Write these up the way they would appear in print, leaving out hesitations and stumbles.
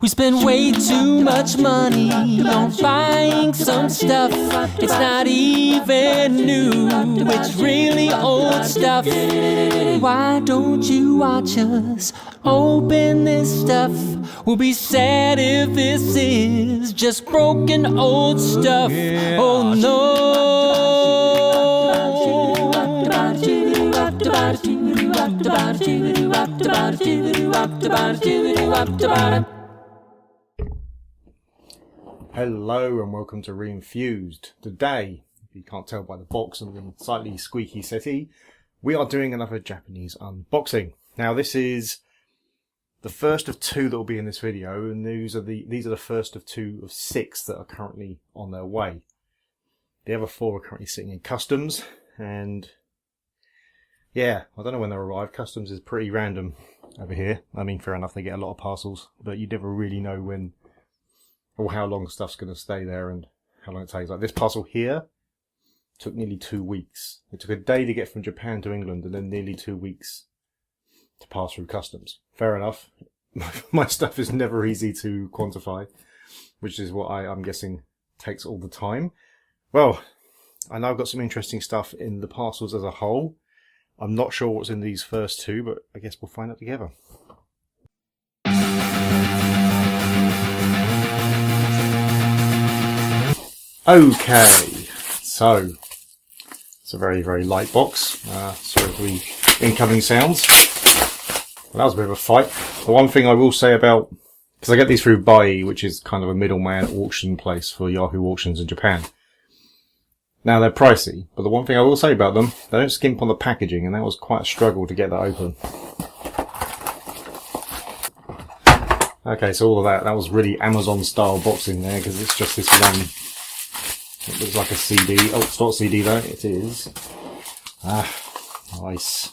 We spend way too much money on buying some stuff. It's not even new, it's really old stuff. Why don't you watch us open this stuff? We'll be sad if this is just broken old stuff. Oh no. Hello and welcome to Reinfused. Today, if you can't tell by the box and the slightly squeaky settee, we are doing another Japanese unboxing. Now this is the first of two that will be in this video, and these are the first of two of six that are currently on their way. The other four are currently sitting in customs, and yeah, I don't know when they'll arrive. Customs is pretty random over here. I mean, fair enough, they get a lot of parcels, but you never really know when or how long stuff's going to stay there and how long it takes. Like this parcel here took nearly 2 weeks. It took a day to get from Japan to England and then nearly 2 weeks to pass through customs. Fair enough. My stuff is never easy to quantify, which is what I'm guessing takes all the time. Well, I know I've got some interesting stuff in the parcels as a whole. I'm not sure what's in these first two, but I guess we'll find out together. Okay, so it's a very, very light box. Sorry for the incoming sounds. Well, that was a bit of a fight. The one thing I will say about, because I get these through Bai, which is kind of a middleman auction place for Yahoo auctions in Japan. Now they're pricey, but the one thing I will say about them, they don't skimp on the packaging, and that was quite a struggle to get that open. Okay, so all of that was really Amazon style boxing there, because it's just this one. It looks like a CD. Oh, it's not a CD though. It is. Ah, nice.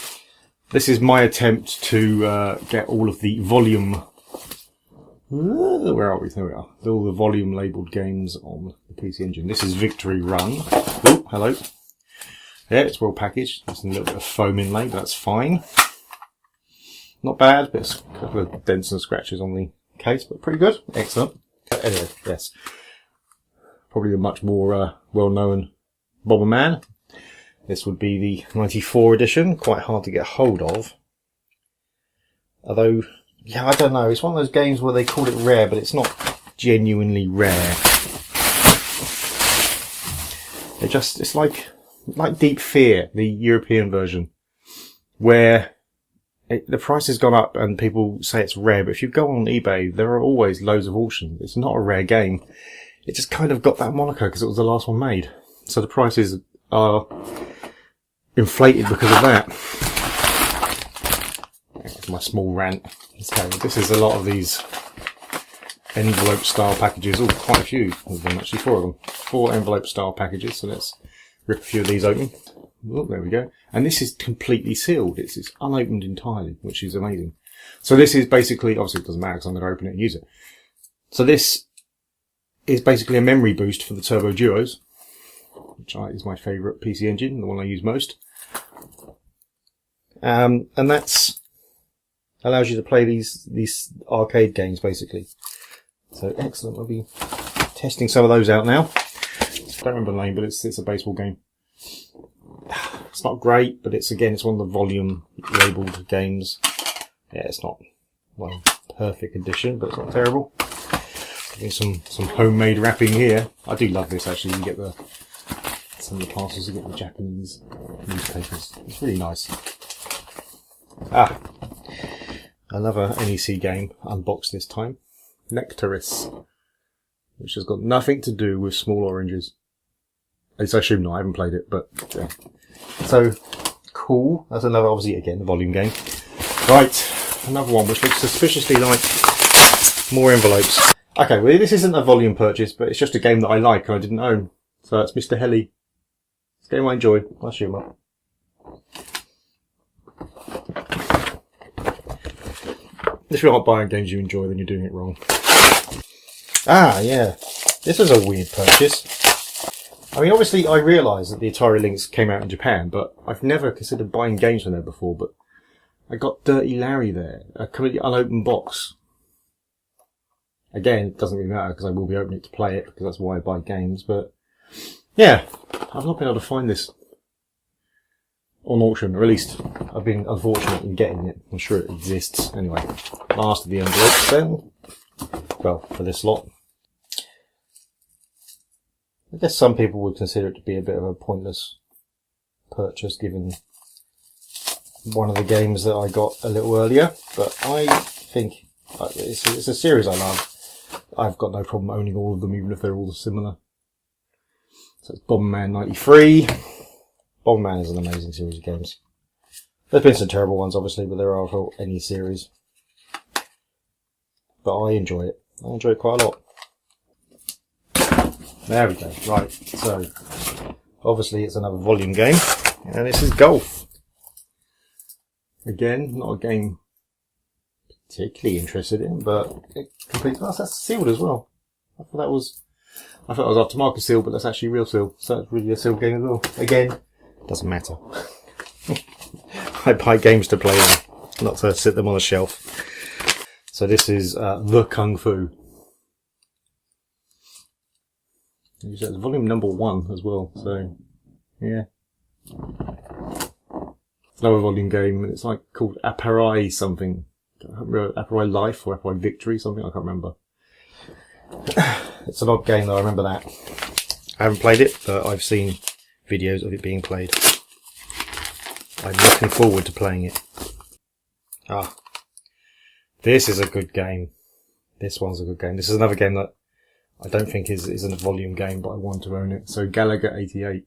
This is my attempt to get all of the volume. Where are we? There we are. All the volume labelled games on the PC Engine. This is Victory Run. Oh, hello. Yeah, it's well packaged. There's a little bit of foam inlay, but that's fine. Not bad, but it's a couple of dents and scratches on the case, but pretty good. Excellent. Anyway, yes. Probably the much more well-known Bomberman. This would be the 94 edition, quite hard to get hold of. Although, yeah, I don't know, it's one of those games where they call it rare, but it's not genuinely rare. It's like Deep Fear, the European version, where the price has gone up and people say it's rare, but if you go on eBay, there are always loads of auctions. It's not a rare game. It just kind of got that moniker because it was the last one made. So the prices are inflated because of that. That's my small rant. So this is a lot of these envelope style packages. Oh, quite a few of them, actually, 4 of them. 4 envelope style packages. So let's rip a few of these open. Oh, there we go. And this is completely sealed. It's unopened entirely, which is amazing. So this is basically, obviously it doesn't matter because I'm going to open it and use it. So this is basically a memory boost for the Turbo Duos, which is my favourite PC Engine, the one I use most. And that's allows you to play these arcade games basically. So excellent. We'll be testing some of those out now. I don't remember the name, but it's a baseball game. It's not great, but it's one of the volume labelled games. Yeah, it's not one perfect edition, but it's not terrible. Some homemade wrapping here. I do love this actually. You get some of the parcels, you get the Japanese newspapers. It's really nice. Another NEC game unboxed this time. Nectaris, which has got nothing to do with Small Oranges. At least I assume not. I haven't played it, but yeah. So cool. That's another, obviously again, the volume game. Right, another one which looks suspiciously like more envelopes. Okay, well this isn't a volume purchase, but it's just a game that I like and I didn't own. So it's Mr. Heli. It's a game I enjoy. I'll shoot him up. If you're not buying games you enjoy, then you're doing it wrong. Ah, yeah. This was a weird purchase. I mean, obviously I realise that the Atari Lynx came out in Japan, but I've never considered buying games from there before, but I got Dirty Larry there, a completely unopened box. Again, it doesn't really matter because I will be opening it to play it, because that's why I buy games. But yeah, I've not been able to find this on auction, or at least I've been unfortunate in getting it. I'm sure it exists. Anyway, last of the envelopes then. Well, for this lot. I guess some people would consider it to be a bit of a pointless purchase, given one of the games that I got a little earlier. But I think it's a series I love. I've got no problem owning all of them, even if they're all similar. So it's Bomberman 93. Bomberman is an amazing series of games. There's been some terrible ones, obviously, but there are for any series. But I enjoy it. I enjoy it quite a lot. There we go. Right, so obviously it's another volume game, and this is Golf. Again, not a game particularly interested in, but it completes. Oh, that's sealed as well. I thought it was aftermarket seal, but that's actually real seal. So it's really a sealed game as well. Again, doesn't matter. I buy games to play them, not to sit them on a shelf. So this is The Kung Fu. It's volume number 1 as well, so yeah. It's another volume game, and it's like called Apparai something. I can't remember, Apparai Life or Apparai Victory, something, I can't remember. It's an odd game though, I remember that. I haven't played it, but I've seen videos of it being played. I'm looking forward to playing it. Ah. This is a good game. This one's a good game. This is another game that I don't think isn't a volume game, but I want to own it. So Gallagher 88.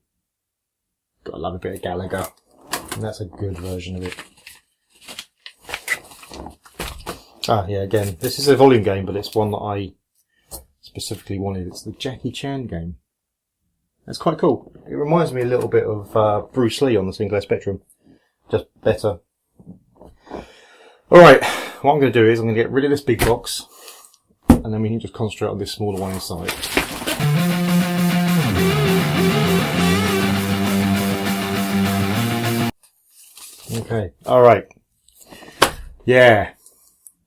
Gotta love a bit of Gallagher. And that's a good version of it. Ah, yeah, again, this is a volume game, but it's one that I specifically wanted. It's the Jackie Chan game. It's quite cool. It reminds me a little bit of Bruce Lee on the Sinclair Spectrum. Just better. Alright, what I'm going to do is I'm going to get rid of this big box, and then we can just concentrate on this smaller one inside. Okay, alright. Yeah,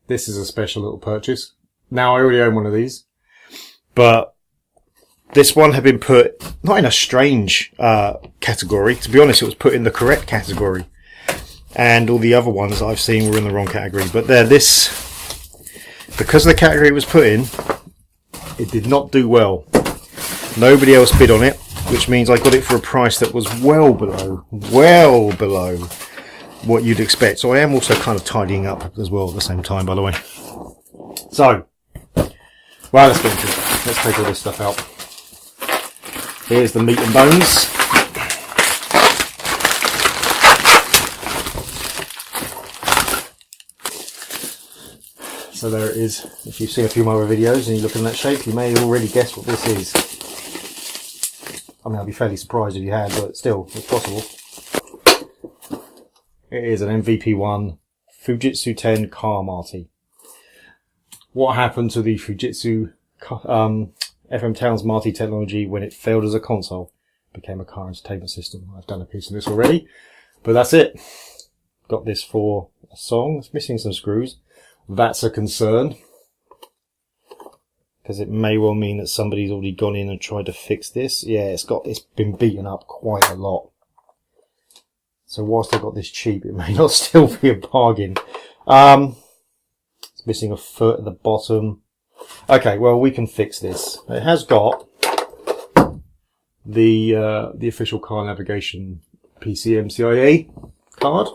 this is a special little purchase. Now, I already own one of these, but this one had been put, not in a strange category. To be honest, it was put in the correct category. And all the other ones that I've seen were in the wrong category. But because of the category it was put in, it did not do well. Nobody else bid on it, which means I got it for a price that was well below what you'd expect. So I am also kind of tidying up as well at the same time, by the way. So, well, let's get into it. Let's take all this stuff out. Here's the meat and bones. So there it is. If you've seen a few of my other videos and you look in that shape, you may already guess what this is. I mean, I'd be fairly surprised if you had, but still, it's possible. It is an MVP1 Fujitsu 10 car Marty. What happened to the Fujitsu FM Towns Marty technology when it failed as a console? It became a car entertainment system. I've done a piece of this already, but that's it. Got this for a song. It's missing some screws. That's a concern, because it may well mean that somebody's already gone in and tried to fix this. Yeah, it's been beaten up quite a lot. So whilst I got this cheap, it may not still be a bargain. It's missing a foot at the bottom. Okay, well, we can fix this. It has got the official car navigation PCMCIe card.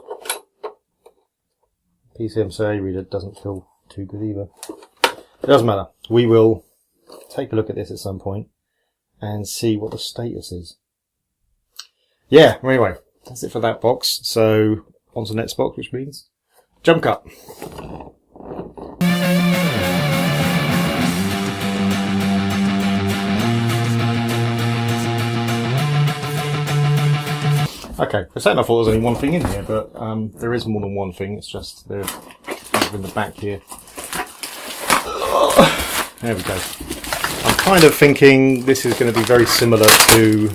PCMCIe reader doesn't feel too good either. It doesn't matter. We will take a look at this at some point and see what the status is. Yeah, anyway, that's it for that box. So, on to the next box, which means jump cut. Okay, for a second I thought there was only one thing in here, but there is more than one thing. It's just they're in the back here. There we go. I'm kind of thinking this is going to be very similar to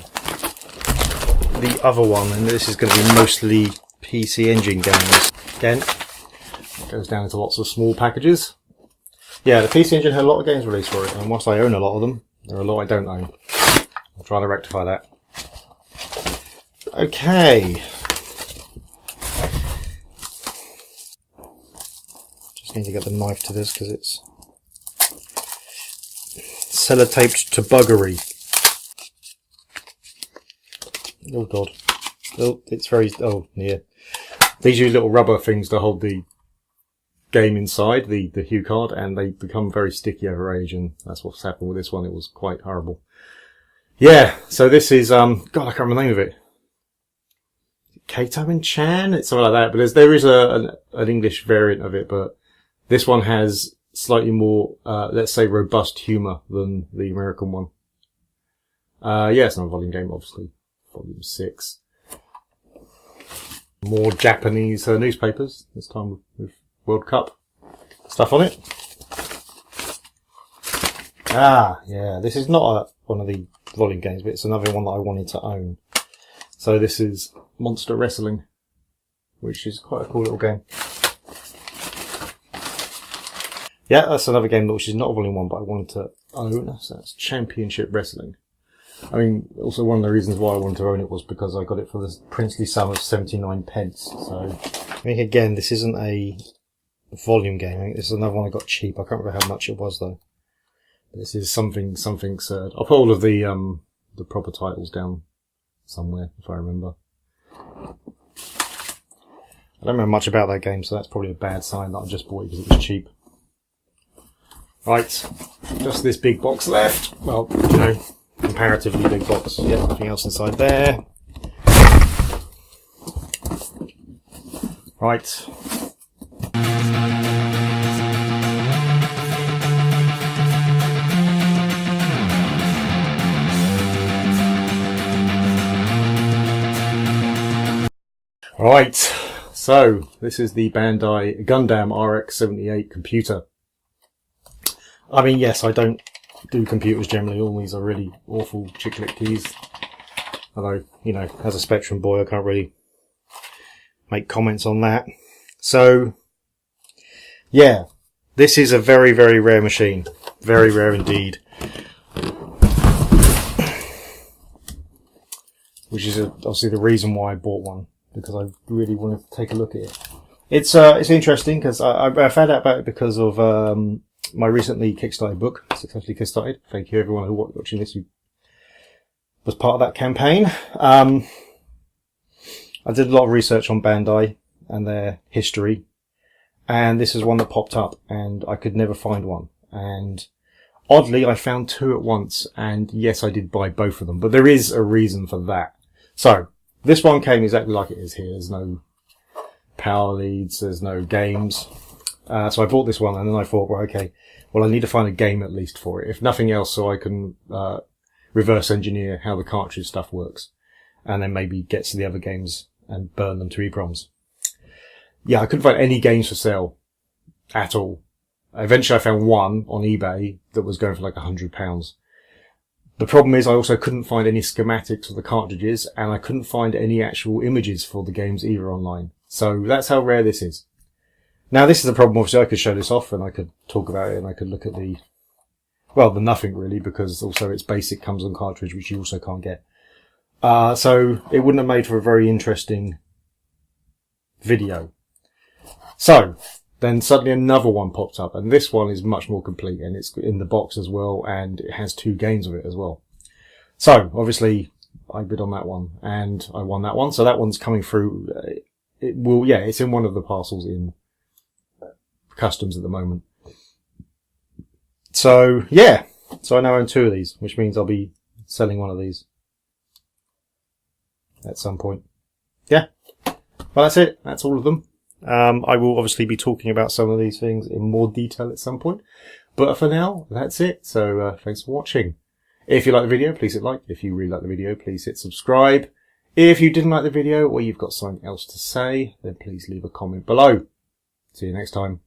the other one, and this is going to be mostly PC Engine games. Again, it goes down into lots of small packages. Yeah, the PC Engine had a lot of games released for it, and whilst I own a lot of them, there are a lot I don't own. I'll try to rectify that. Okay. Just need to get the knife to this because it's sellotaped to buggery. Oh god. Oh, it's very... oh, yeah. These use little rubber things to hold the game inside, the HuCard, and they become very sticky over age, and that's what's happened with this one. It was quite horrible. Yeah, so this is, God, I can't remember the name of it. Kato and Chan? It's something like that, but there is an English variant of it, but this one has slightly more, let's say, robust humour than the American one. Yeah, it's not a volume game, obviously. Volume 6. More Japanese newspapers, this time with World Cup stuff on it. Ah, yeah, this is not one of the volume games, but it's another one that I wanted to own. So this is Monster Wrestling, which is quite a cool little game. Yeah, that's another game which is not a volume 1, but I wanted to own. So that's Championship Wrestling. I mean, also one of the reasons why I wanted to own it was because I got it for the princely sum of 79 pence. So, I think again, this isn't a volume game. I think this is another one I got cheap. I can't remember how much it was though. This is something absurd. I'll put all of the proper titles down somewhere if I remember. I don't remember much about that game, so that's probably a bad sign that I just bought it because it was cheap. Right, just this big box left. Well, you know, comparatively big box. Yeah, nothing else inside there. Right. Right, so this is the Bandai Gundam RX-78 computer. I mean, yes, I don't do computers generally. All these are really awful chick-lit keys. Although, you know, as a Spectrum boy, I can't really make comments on that. So, yeah, this is a very, very rare machine. Very rare indeed. Which is obviously the reason why I bought one, because I really wanted to take a look at it. It's interesting because I found out about it because of my recently kickstarted book, successfully kickstarted. Thank you everyone who watching this who was part of that campaign. I did a lot of research on Bandai and their history, and this is one that popped up, and I could never find one. And oddly, I found two at once, and yes, I did buy both of them, but there is a reason for that. So, this one came exactly like it is here. There's no power leads, there's no games. So I bought this one, and then I thought, well, okay, well, I need to find a game at least for it, if nothing else, so I can reverse engineer how the cartridge stuff works, and then maybe get to the other games and burn them to EEPROMs. Yeah, I couldn't find any games for sale at all. Eventually I found one on eBay that was going for like £100. The problem is I also couldn't find any schematics of the cartridges, and I couldn't find any actual images for the games either online. So that's how rare this is. Now this is the problem, obviously I could show this off and I could talk about it and I could look at the nothing really, because also its basic comes on cartridge, which you also can't get. So it wouldn't have made for a very interesting video. So, then suddenly another one popped up, and this one is much more complete, and it's in the box as well, and it has 2 games of it as well. So, obviously, I bid on that one, and I won that one, so that one's coming through. It's in one of the parcels in customs at the moment. So, yeah. So I now own 2 of these, which means I'll be selling one of these at some point. Yeah. Well, that's it. That's all of them. I will obviously be talking about some of these things in more detail at some point. But for now, that's it. So, thanks for watching. If you like the video, please hit like. If you really like the video, please hit subscribe. If you didn't like the video, or you've got something else to say, then please leave a comment below. See you next time.